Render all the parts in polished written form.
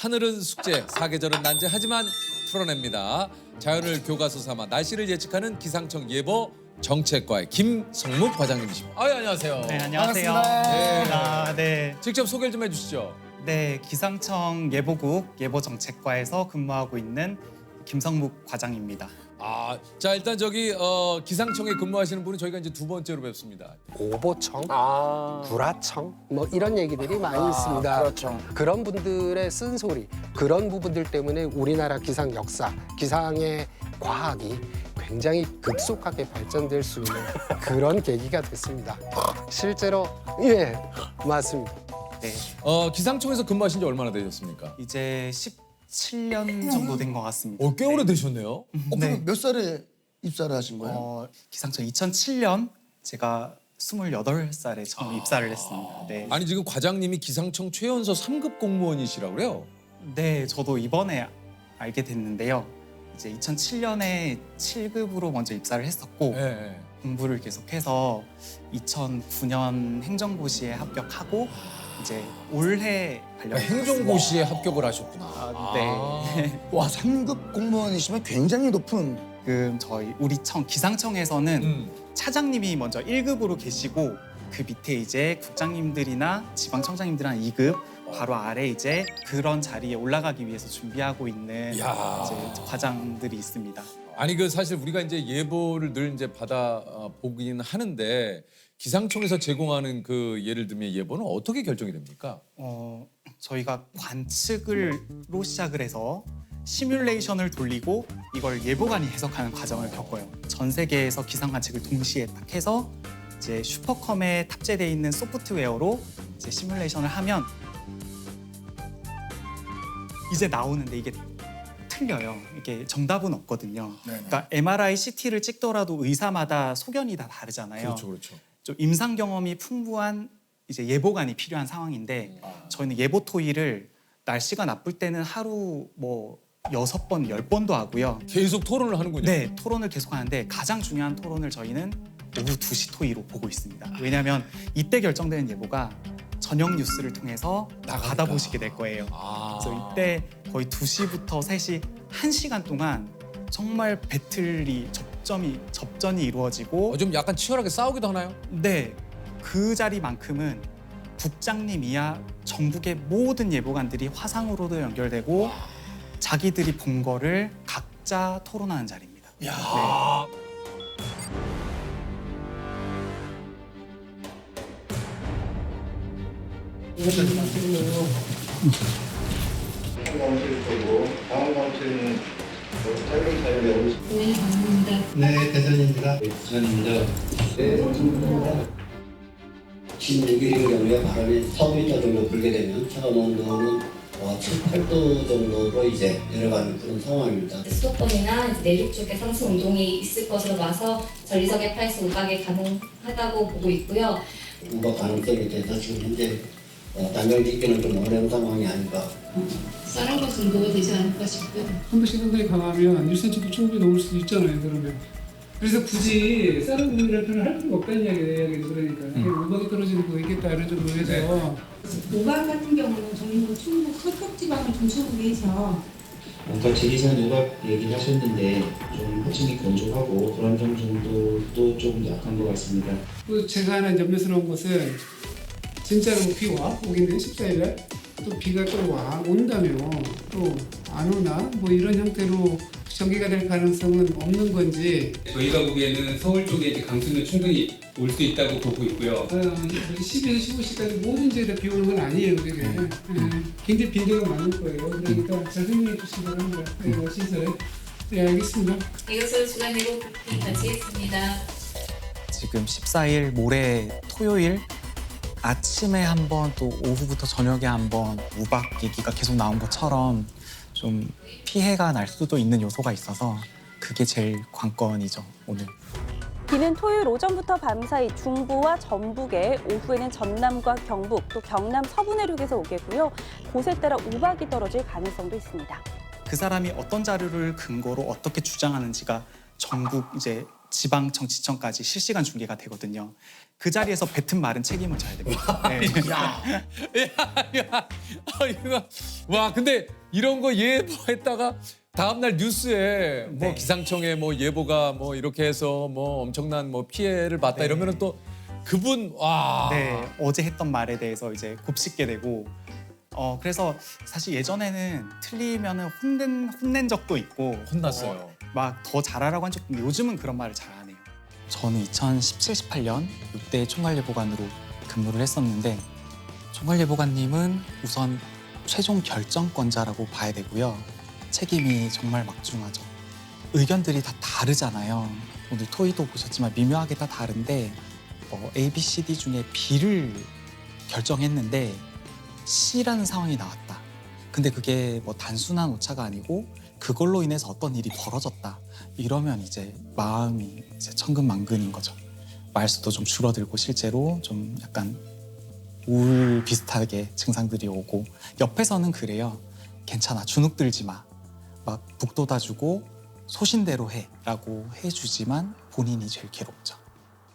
하늘은 숙제, 사계절은 난제 하지만 풀어냅니다. 자연을 교과서 삼아 날씨를 예측하는 기상청 예보 정책과의 김성묵 과장님이십니다. 안녕하세요. 네, 안녕하세요. 반갑습니다. 네. 직접 소개를 좀 해주시죠. 네, 기상청 예보국 예보정책과에서 근무하고 있는 김성묵 과장입니다. 자 일단 저기 기상청에 근무하시는 분은 저희가 이제 두 번째로 뵙습니다. 오보청, 구라청 뭐 이런 얘기들이 많이 있습니다. 그렇죠. 그런 분들의 쓴소리, 그런 부분들 때문에 우리나라 기상 역사, 기상의 과학이 굉장히 급속하게 발전될 수 있는 그런 계기가 됐습니다. 실제로 예, 맞습니다. 네, 기상청에서 근무하신 지 얼마나 되셨습니까? 이제 17년 정도 된 것 같습니다. 꽤 오래되셨네요. 그럼 몇 살에 입사를 하신 거예요? 기상청 2007년 제가 28살에 처음 입사를 했습니다. 네. 아니 지금 과장님이 기상청 최연소 3급 공무원이시라고 그래요? 네, 저도 이번에 알게 됐는데요. 이제 2007년에 7급으로 먼저 입사를 했었고 네. 공부를 계속해서 2009년 행정고시에 합격하고 이제 올해 발령을 행정고시에 합격을 하셨구나. 네. 와, 3급 공무원이시면 굉장히 높은. 지금 저희 우리 청 기상청에서는 차장님이 먼저 1급으로 계시고 그 밑에 이제 국장님들이나 지방청장님들이나 2급 바로 아래 이제 그런 자리에 올라가기 위해서 준비하고 있는 이야. 이제 과장들이 있습니다. 아니 그 사실 우리가 이제 예보를 늘 이제 받아 보긴 하는데 기상청에서 제공하는 그 예를 들면 예보는 어떻게 결정이 됩니까? 저희가 관측으로 시작을 해서 시뮬레이션을 돌리고 이걸 예보관이 해석하는 과정을 겪어요. 전 세계에서 기상 관측을 동시에 딱 해서 이제 슈퍼컴에 탑재되어 있는 소프트웨어로 이제 시뮬레이션을 하면 이제 나오는데 이게 틀려요. 이게 정답은 없거든요. 그러니까 MRI, CT를 찍더라도 의사마다 소견이 다 다르잖아요. 그렇죠. 좀 임상 경험이 풍부한 이제 예보관이 필요한 상황인데 저희는 예보 토의를 날씨가 나쁠 때는 하루 뭐 6번, 10번도 하고요. 계속 토론을 하는군요. 네, 토론을 계속 하는데 가장 중요한 토론을 저희는 오후 2시 토의로 보고 있습니다. 왜냐하면 이때 결정되는 예보가 저녁 뉴스를 통해서 다 받아보시게 될 거예요. 그래서 이때 거의 2시부터 3시 1시간 동안 정말 배틀이 접전이 이루어지고 좀 약간 치열하게 싸우기도 하나요? 네, 그 자리만큼은 국장님 이하 전국의 모든 예보관들이 화상으로도 연결되고 자기들이 본 거를 각자 토론하는 자리입니다. 야. 상담실 거고 다음 감실은 짧은 사연이 오십. 네, 감사합니다. 네, 대전입니다. 대전입니다. 네, 16일인 경우에 바람이 4m 정도 불게 되면 체감 온도는 7, 8도 정도로 이제 내려가는 그런 상황입니다. 수도권이나 내륙 쪽에 상승 운동이 있을 것으로 봐서 전리석의 파이스 우박이 가능하다고 보고 있고요. 우박 가능성에 대해서 지금 현재 단정 짓기는 좀 어려운 상황이 아닌가. 쌀한 것 정도가 되지 않을까 싶고요. 한 번씩 상당히 강하면 1cm도 충분히 넘을 수도 있잖아요, 그러면. 그래서 굳이 쌀은 부분이라는 표현을 할 필요가 없다는 이야기예요, 그러니까. 우박이 떨어지는 거 있겠다, 이런 정도 해서. 우박 같은 경우는 전국 충북 서쪽 지방을 중심으로 해서 아까 지리산 우박 얘기를 하셨는데 좀 호칭이 건조하고 불안정 정도도 좀 약한 것 같습니다. 또 제가 하나 염려스러운 것은 진짜로 비와 오겠네, 14일날. 또 비가 또 온다면 또 안 오나 뭐 이런 형태로 전개가 될 가능성은 없는 건지. 저희가 보기에는 서울 쪽에 이제 강수는 충분히 올 수 있다고 보고 있고요. 10에서 15시까지 모든 지역에 비 오는 건 아니에요, 그게. 굉장히 빈도가 많을 거예요. 그러니까 잘 설명해 주시기 바랍니다. 시설. 네, 알겠습니다. 이것으로 주간 예보 브리핑 마치겠습니다. 지금 14일 모레 토요일 아침에 한 번 또 오후부터 저녁에 한 번 우박 얘기가 계속 나온 것처럼 좀 피해가 날 수도 있는 요소가 있어서 그게 제일 관건이죠, 오늘. 비는 토요일 오전부터 밤사이 중부와 전북에, 오후에는 전남과 경북, 또 경남 서부 내륙에서 오겠고요. 곳에 따라 우박이 떨어질 가능성도 있습니다. 그 사람이 어떤 자료를 근거로 어떻게 주장하는지가 전국 이제 지방청, 지청까지 실시간 중계가 되거든요. 그 자리에서 뱉은 말은 책임을 져야 됩니다. 네. 이거 와 근데 이런 거 예보했다가 다음날 뉴스에 뭐 네. 기상청에 뭐 예보가 뭐 이렇게 해서 뭐 엄청난 뭐 피해를 봤다 이러면은 또 그분 와. 네, 어제 했던 말에 대해서 이제 곱씹게 되고 그래서 사실 예전에는 틀리면은 혼낸 적도 있고 혼났어요. 막 더 잘하라고 한 적도 있는데 요즘은 그런 말을 잘 안 해요. 저는 2017, 18년 이때 총괄예보관으로 근무를 했었는데 총괄예보관님은 우선 최종 결정권자라고 봐야 되고요. 책임이 정말 막중하죠. 의견들이 다 다르잖아요. 오늘 토의도 보셨지만 미묘하게 다 다른데 A, B, C, D 중에 B를 결정했는데 C라는 상황이 나왔다. 근데 그게 뭐 단순한 오차가 아니고 그걸로 인해서 어떤 일이 벌어졌다. 이러면 이제 마음이 이제 천근만근인 거죠. 말수도 좀 줄어들고 실제로 좀 약간 우울 비슷하게 증상들이 오고 옆에서는 그래요. 괜찮아, 주눅 들지 마. 막 북돋아주고 소신대로 해라고 해주지만 본인이 제일 괴롭죠.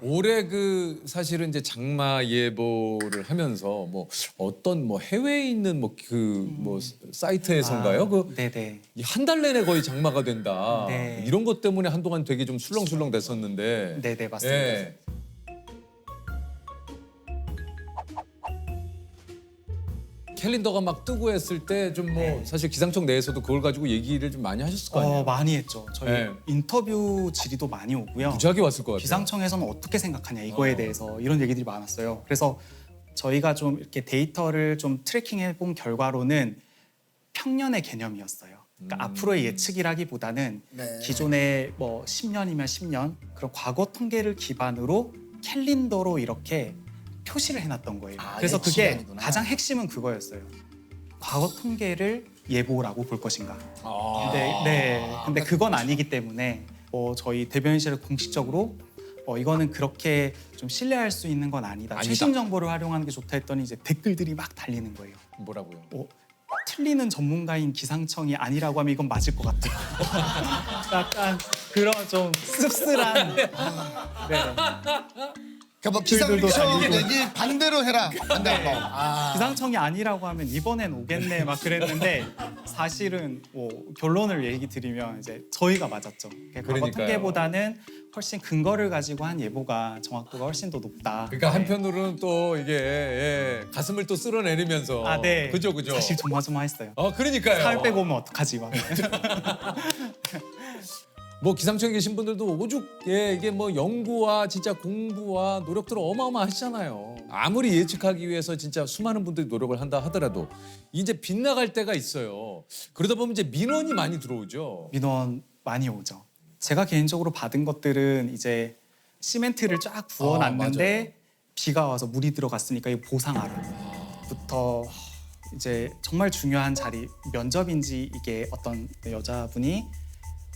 올해 그 사실은 이제 장마 예보를 하면서 뭐 어떤 뭐 해외에 있는 뭐 그 뭐 사이트에선가요? 그 네네. 한 달 내내 거의 장마가 된다. 네. 이런 것 때문에 한동안 되게 좀 술렁술렁 됐었는데. 네네 맞습니다. 예. 캘린더가 막 뜨고 했을 때 좀 뭐 사실 기상청 내에서도 그걸 가지고 얘기를 좀 많이 하셨을 거 아니에요? 많이 했죠. 저희 네. 인터뷰 질의도 많이 오고요. 무지하게 왔을 것 같아요. 기상청에서는 어떻게 생각하냐 이거에 대해서 이런 얘기들이 많았어요. 그래서 저희가 좀 이렇게 데이터를 좀 트래킹해 본 결과로는 평년의 개념이었어요. 그러니까 앞으로의 예측이라기보다는 네. 기존의 뭐 10년이면 10년 그런 과거 통계를 기반으로 캘린더로 이렇게 표시를 해놨던 거예요. 그래서 예측이 그게 아니구나. 가장 핵심은 그거였어요. 과거 통계를 예보라고 볼 것인가. 근데 그건 아니기 때문에 저희 대변인실을 공식적으로 이거는 그렇게 좀 신뢰할 수 있는 건 아니다. 최신 정보를 활용하는 게 좋다 했더니 이제 댓글들이 막 달리는 거예요. 뭐라고요? 틀리는 전문가인 기상청이 아니라고 하면 이건 맞을 것 같아요. 약간 그런 좀 씁쓸한. 네. 그러니까 뭐 댓글들도 기상청 달리고. 얘기 반대로 해라. 반대로. 기상청이 아니라고 하면 이번엔 오겠네 막 그랬는데 사실은 뭐 결론을 얘기 드리면 이제 저희가 맞았죠. 과거 그러니까요. 통계보다는 훨씬 근거를 가지고 한 예보가 정확도가 훨씬 더 높다. 그러니까 한편으로는 또 이게 가슴을 또 쓸어내리면서 네. 그죠. 사실 조마조마했어요. 그러니까요. 살 빼고 오면 어떡하지 막. 뭐 기상청에 계신 분들도 오죽 이게 뭐 연구와 진짜 공부와 노력들 어마어마하시잖아요. 아무리 예측하기 위해서 진짜 수많은 분들이 노력을 한다 하더라도 이제 빗나갈 때가 있어요. 그러다 보면 이제 민원이 많이 들어오죠. 민원 많이 오죠. 제가 개인적으로 받은 것들은 이제 시멘트를 쫙 부어놨는데 비가 와서 물이 들어갔으니까 이거 보상하라부터 이제 정말 중요한 자리 면접인지 이게 어떤 여자분이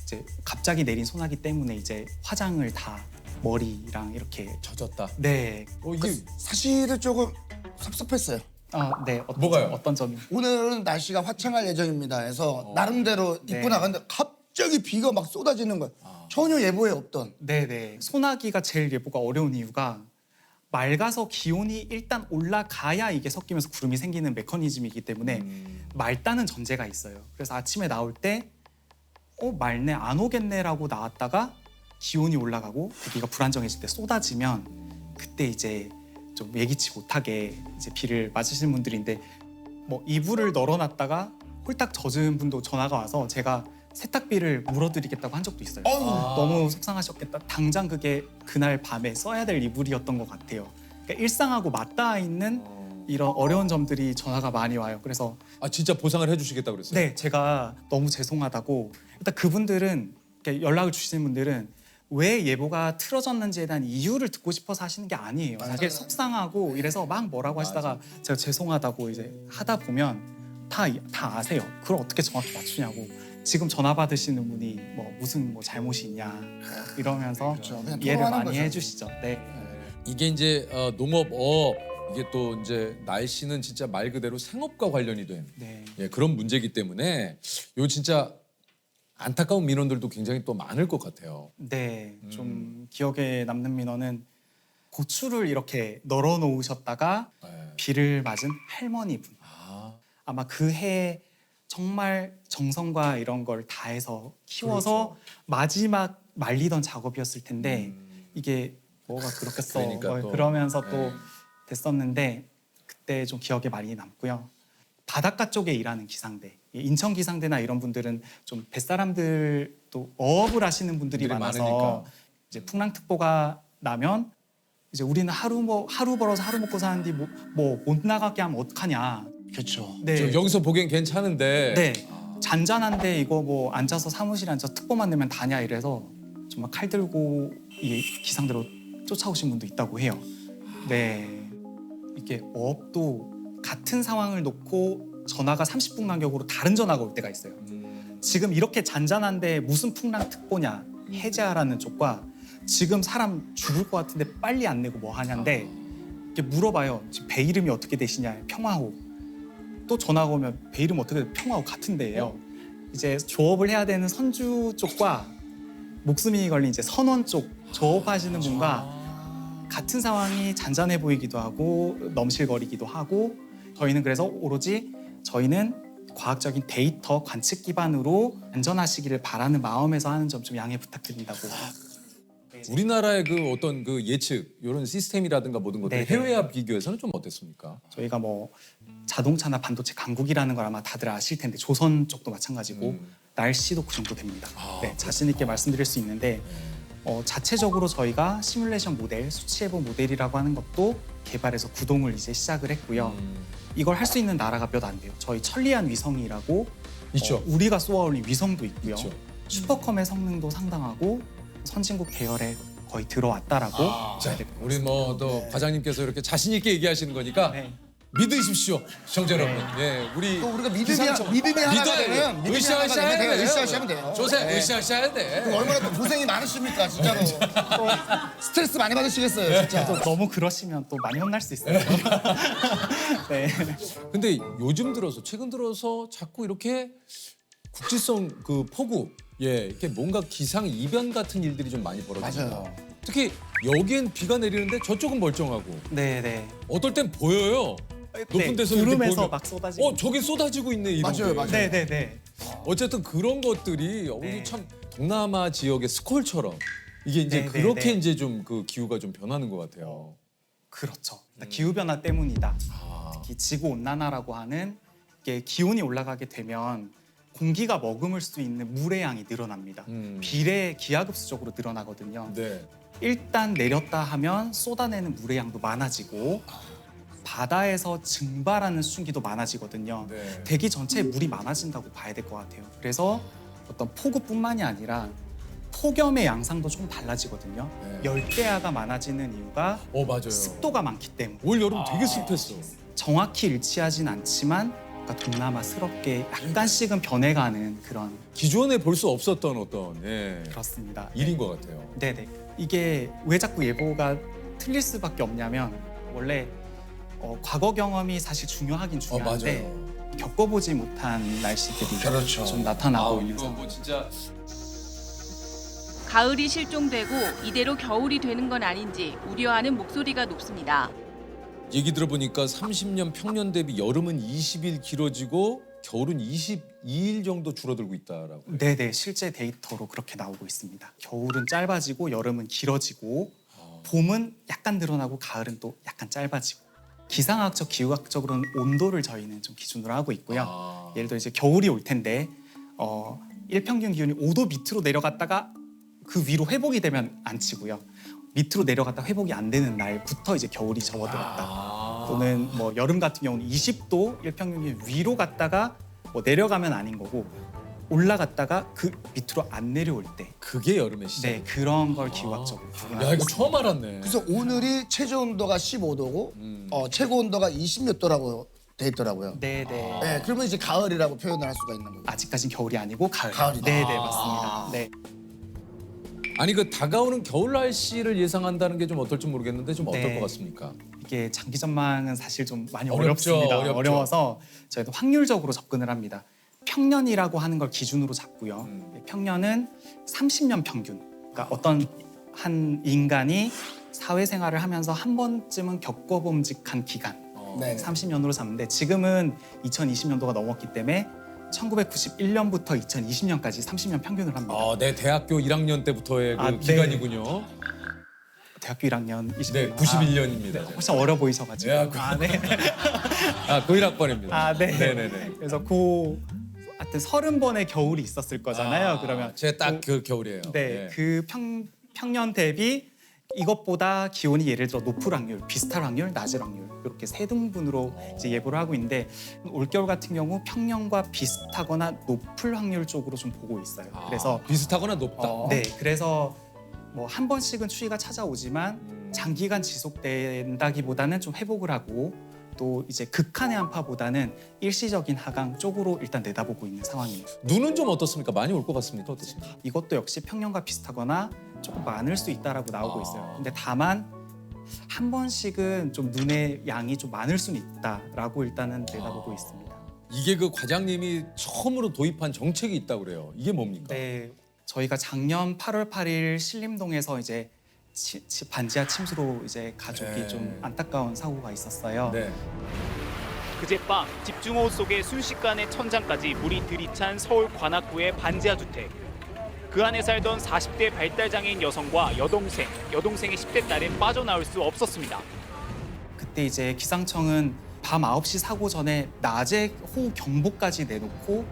이제 갑자기 내린 소나기 때문에 이제 화장을 다 머리랑 이렇게 젖었다. 네. 이게 사실은 조금 섭섭했어요. 네. 뭐가요? 어떤 점이? 오늘은 날씨가 화창할 예정입니다 해서 나름대로 입고 네. 나갔는데 갑자기 비가 막 쏟아지는 거예요. 전혀 예보에 없던. 네네. 소나기가 제일 예보가 어려운 이유가 맑아서 기온이 일단 올라가야 이게 섞이면서 구름이 생기는 메커니즘이기 때문에 맑다는 전제가 있어요. 그래서 아침에 나올 때 맑네 안 오겠네라고 나왔다가 기온이 올라가고 대기가 불안정해질 때 쏟아지면 그때 이제 좀 예기치 못하게 이제 비를 맞으시는 분들인데 뭐 이불을 널어놨다가 홀딱 젖은 분도 전화가 와서 제가 세탁비를 물어드리겠다고 한 적도 있어요. 너무 속상하셨겠다. 당장 그게 그날 밤에 써야 될 이불이었던 것 같아요. 그러니까 일상하고 맞닿아 있는 이런 어려운 점들이 전화가 많이 와요. 그래서 진짜 보상을 해주시겠다 그랬어요? 네, 제가 너무 죄송하다고. 일단 그분들은 연락을 주시는 분들은 왜 예보가 틀어졌는지에 대한 이유를 듣고 싶어서 하시는 게 아니에요. 사실 속상하고 이래서 막 뭐라고 하시다가 제가 죄송하다고 이제 하다 보면 다 아세요. 그걸 어떻게 정확히 맞추냐고. 지금 전화 받으시는 분이 뭐 무슨 뭐 잘못이 있냐 이러면서 그냥 이해를 토론하는 많이 거죠. 해주시죠. 네. 이게 이제 농업 이게 또 이제 날씨는 진짜 말 그대로 생업과 관련이 된 네. 그런 문제이기 때문에 요 진짜 안타까운 민원들도 굉장히 또 많을 것 같아요. 네, 좀 기억에 남는 민원은 고추를 이렇게 널어 놓으셨다가 네. 비를 맞은 할머니분. 아마 그 해 정말 정성과 이런 걸 다해서 키워서 마지막 말리던 작업이었을 텐데 이게 뭐가 그렇겠어. 그러니까 뭐 또, 그러면서 네. 또 됐었는데 그때 좀 기억에 많이 남고요. 바닷가 쪽에 일하는 기상대, 인천 기상대나 이런 분들은 좀 뱃사람들도 어업을 하시는 분들이 많아서 많으니까. 이제 풍랑특보가 나면 이제 우리는 하루 벌어서 하루 먹고 사는데 뭐 못 나가게 하면 어떡하냐. 그렇죠. 네. 저 여기서 보기엔 괜찮은데 네. 잔잔한데 이거 뭐 앉아서 사무실에 앉아서 특보만 내면 다냐 이래서 정말 칼 들고 이 기상대로 쫓아오신 분도 있다고 해요. 네. 이게 어업도 같은 상황을 놓고 전화가 30분 간격으로 다른 전화가 올 때가 있어요. 지금 이렇게 잔잔한데 무슨 풍랑특보냐 해제하라는 쪽과 지금 사람 죽을 것 같은데 빨리 안 내고 뭐 하냐인데 이렇게 물어봐요. 지금 배 이름이 어떻게 되시냐 평화호. 또 전화가 오면 배 이름 어떻게 돼? 평화호 같은 데예요. 이제 조업을 해야 되는 선주 쪽과 목숨이 걸린 이제 선원 쪽 조업하시는 분과 같은 상황이 잔잔해 보이기도 하고 넘실거리기도 하고 저희는 그래서 오로지 저희는 과학적인 데이터 관측 기반으로 안전하시기를 바라는 마음에서 하는 점 좀 양해 부탁드린다고. 우리나라의 그 어떤 그 예측 이런 시스템이라든가 모든 것들 네네. 해외와 비교해서는 좀 어땠습니까? 저희가 뭐 자동차나 반도체 강국이라는 걸 아마 다들 아실 텐데 조선 쪽도 마찬가지고 날씨도 그 정도 됩니다. 네, 자신 있게 말씀드릴 수 있는데 자체적으로 저희가 시뮬레이션 모델, 수치해본 모델이라고 하는 것도 개발해서 구동을 이제 시작을 했고요. 이걸 할 수 있는 나라가 몇 안 돼요. 저희 천리안 위성이라고 있죠. 우리가 쏘아올린 위성도 있고요. 있죠. 슈퍼컴의 성능도 상당하고 선진국 계열에 거의 들어왔다라고 자, 우리 뭐 또 과장님께서 이렇게 자신 있게 얘기하시는 거니까 네. 믿으십시오, 시청자 여러분. 예, 우리 또 우리가 기상청. 믿음이 하나가 믿어야 되면 돼요. 믿음이 으쌰으쌰 하나가 되면 해야 돼요. 으쌰으쌰하면 돼요. 조세 네. 으쌰으쌰 돼. 또 얼마나 또 고생이 많으십니까 진짜로. 스트레스 많이 받으시겠어요 진짜. 또 너무 그러시면 또 많이 혼날 수 있어요. 네. 근데 요즘 들어서 최근 들어서 자꾸 이렇게 국지성 그 폭우, 이렇게 뭔가 기상 이변 같은 일들이 좀 많이 벌어집니다. 맞아요. 특히 여기엔 비가 내리는데 저쪽은 멀쩡하고 네. 어떨 땐 보여요. 높은 데서 이렇게 구름에서 보면, 막 쏟아지고. 저기 쏟아지고 있네 이런 맞아요, 게. 맞아요. 네. 어쨌든 그런 것들이 우리 네. 참 동남아 지역의 스콜처럼 이게 이제 네, 그렇게 네. 이제 좀 그 기후가 좀 변하는 것 같아요. 그렇죠. 기후 변화 때문이다. 아, 특히 지구 온난화라고 하는 이게 기온이 올라가게 되면 공기가 머금을 수 있는 물의 양이 늘어납니다. 비례 기하급수적으로 늘어나거든요. 네. 일단 내렸다 하면 쏟아내는 물의 양도 많아지고 바다에서 증발하는 수증기도 많아지거든요. 네. 대기 전체에 물이 많아진다고 봐야 될 것 같아요. 그래서 어떤 폭우뿐만이 아니라 폭염의 양상도 좀 달라지거든요. 네. 열대야가 많아지는 이유가 맞아요. 습도가 많기 때문에. 올 여름 되게 습했어. 정확히 일치하진 않지만 그러니까 동남아스럽게 약간씩은 변해가는 그런. 기존에 볼 수 없었던 어떤 그렇습니다. 일인 것 같아요. 네네. 이게 왜 자꾸 예보가 틀릴 수밖에 없냐면 원래 과거 경험이 사실 중요하긴 중요한데 맞아요. 겪어보지 못한 날씨들이 그렇죠. 좀 나타나고 있는 이거 상황. 뭐 진짜 가을이 실종되고 이대로 겨울이 되는 건 아닌지 우려하는 목소리가 높습니다. 얘기 들어보니까 30년 평년 대비 여름은 20일 길어지고 겨울은 22일 정도 줄어들고 있다라고. 네네, 실제 데이터로 그렇게 나오고 있습니다. 겨울은 짧아지고 여름은 길어지고 봄은 약간 늘어나고 가을은 또 약간 짧아지고. 기상학적, 기후학적으로는 온도를 저희는 좀 기준으로 하고 있고요. 예를 들어 이제 겨울이 올 텐데 일평균 기온이 5도 밑으로 내려갔다가 그 위로 회복이 되면 안 치고요. 밑으로 내려갔다 회복이 안 되는 날부터 이제 겨울이 접어들었다. 또는 뭐 여름 같은 경우는 20도 일평균 기온 위로 갔다가 뭐 내려가면 아닌 거고 올라갔다가 그 밑으로 안 내려올 때. 그게 여름의 시작. 네, 그런 걸 기후학적으로 구분하고 야, 이거 있습니다. 처음 알았네. 그래서 오늘이 최저 온도가 15도고 최고 온도가 20몇 도라고 돼 있더라고요. 네네. 네, 그러면 이제 가을이라고 표현을 할 수가 있는 거고. 아직까진 겨울이 아니고 가을. 가을이다. 네네, 맞습니다. 네. 아니 그 다가오는 겨울 날씨를 예상한다는 게 좀 어떨지 모르겠는데 좀 어떨 네. 것 같습니까? 이게 장기 전망은 사실 좀 많이 어렵죠, 어렵습니다. 어렵죠. 어려워서 저희도 확률적으로 접근을 합니다. 평년이라고 하는 걸 기준으로 잡고요. 평년은 30년 평균. 그러니까 어떤 한 인간이 사회생활을 하면서 한 번쯤은 겪어봄직한 기간. 네. 30년으로 잡는데 지금은 2020년도가 넘었기 때문에 1991년부터 2020년까지 30년 평균을 합니다. 내 대학교 1학년 때부터의 그 네. 기간이군요. 대학교 1학년 20년. 네, 91년입니다. 훨씬 어려 보이셔가지고. 네, 네. 고1학번입니다. 네. 네네네. 그래서 하여튼 30번의 겨울이 있었을 거잖아요. 그러면 제 딱 그 겨울이에요. 네, 그 평년 대비 이것보다 기온이 예를 들어 높을 확률, 비슷할 확률, 낮을 확률 이렇게 세 등분으로 이제 예보를 하고 있는데 올겨울 같은 경우 평년과 비슷하거나 높을 확률 쪽으로 좀 보고 있어요. 그래서 비슷하거나 높다. 네, 그래서 뭐 한 번씩은 추위가 찾아오지만 장기간 지속된다기보다는 좀 회복을 하고 또 이제 극한의 한파보다는 일시적인 하강 쪽으로 일단 내다보고 있는 상황입니다. 눈은 좀 어떻습니까? 많이 올 것 같습니까? 어떻습니까? 이것도 역시 평년과 비슷하거나 조금 많을 수 있다라고 나오고 있어요. 근데 다만 한 번씩은 좀 눈의 양이 좀 많을 수는 있다라고 일단은 내다보고 있습니다. 이게 그 과장님이 처음으로 도입한 정책이 있다고 그래요. 이게 뭡니까? 네, 저희가 작년 8월 8일 신림동에서 이제 반지하 침수로 이제 가족이 네. 좀 안타까운 사고가 있었어요. 네. 그제밤 집중호우 속에 순식간에 천장까지 물이 들이찬 서울 관악구의 반지하 주택. 그 안에 살던 40대 발달장애인 여성과 여동생의 10대 딸은 빠져나올 수 없었습니다. 그때 이제 기상청은 밤 9시 사고 전에 낮에 호우 경보까지 내놓고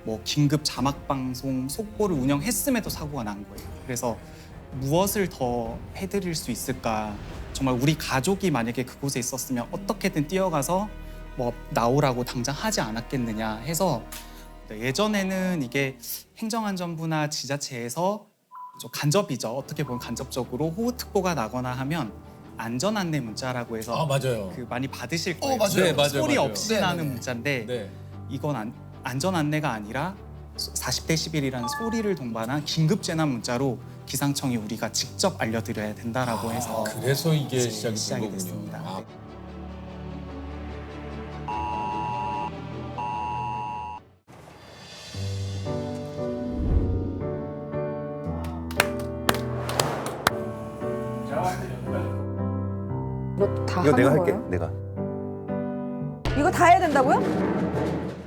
뭐 긴급 자막 방송 속보를 운영했음에도 사고가 난 거예요. 그래서 무엇을 더 해드릴 수 있을까? 정말 우리 가족이 만약에 그곳에 있었으면 어떻게든 뛰어가서 뭐 나오라고 당장 하지 않았겠느냐 해서 예전에는 이게 행정안전부나 지자체에서 좀 간접이죠. 어떻게 보면 간접적으로 호우특보가 나거나 하면 안전안내 문자라고 해서 맞아요. 그 많이 받으실 거예요. 맞아요. 네, 맞아요. 소리 맞아요. 없이 나는 문자인데 네. 이건 안전안내가 아니라 40대 11이라는 소리를 동반한 긴급재난 문자로 기상청이 우리가 직접 알려드려야 된다라고 해서 그래서 이게 이제 시작이 된 거군요. 됐습니다. 네. 뭐 다 이거 하는 내가 거예요? 할게. 내가. 이거 다 해야 된다고요?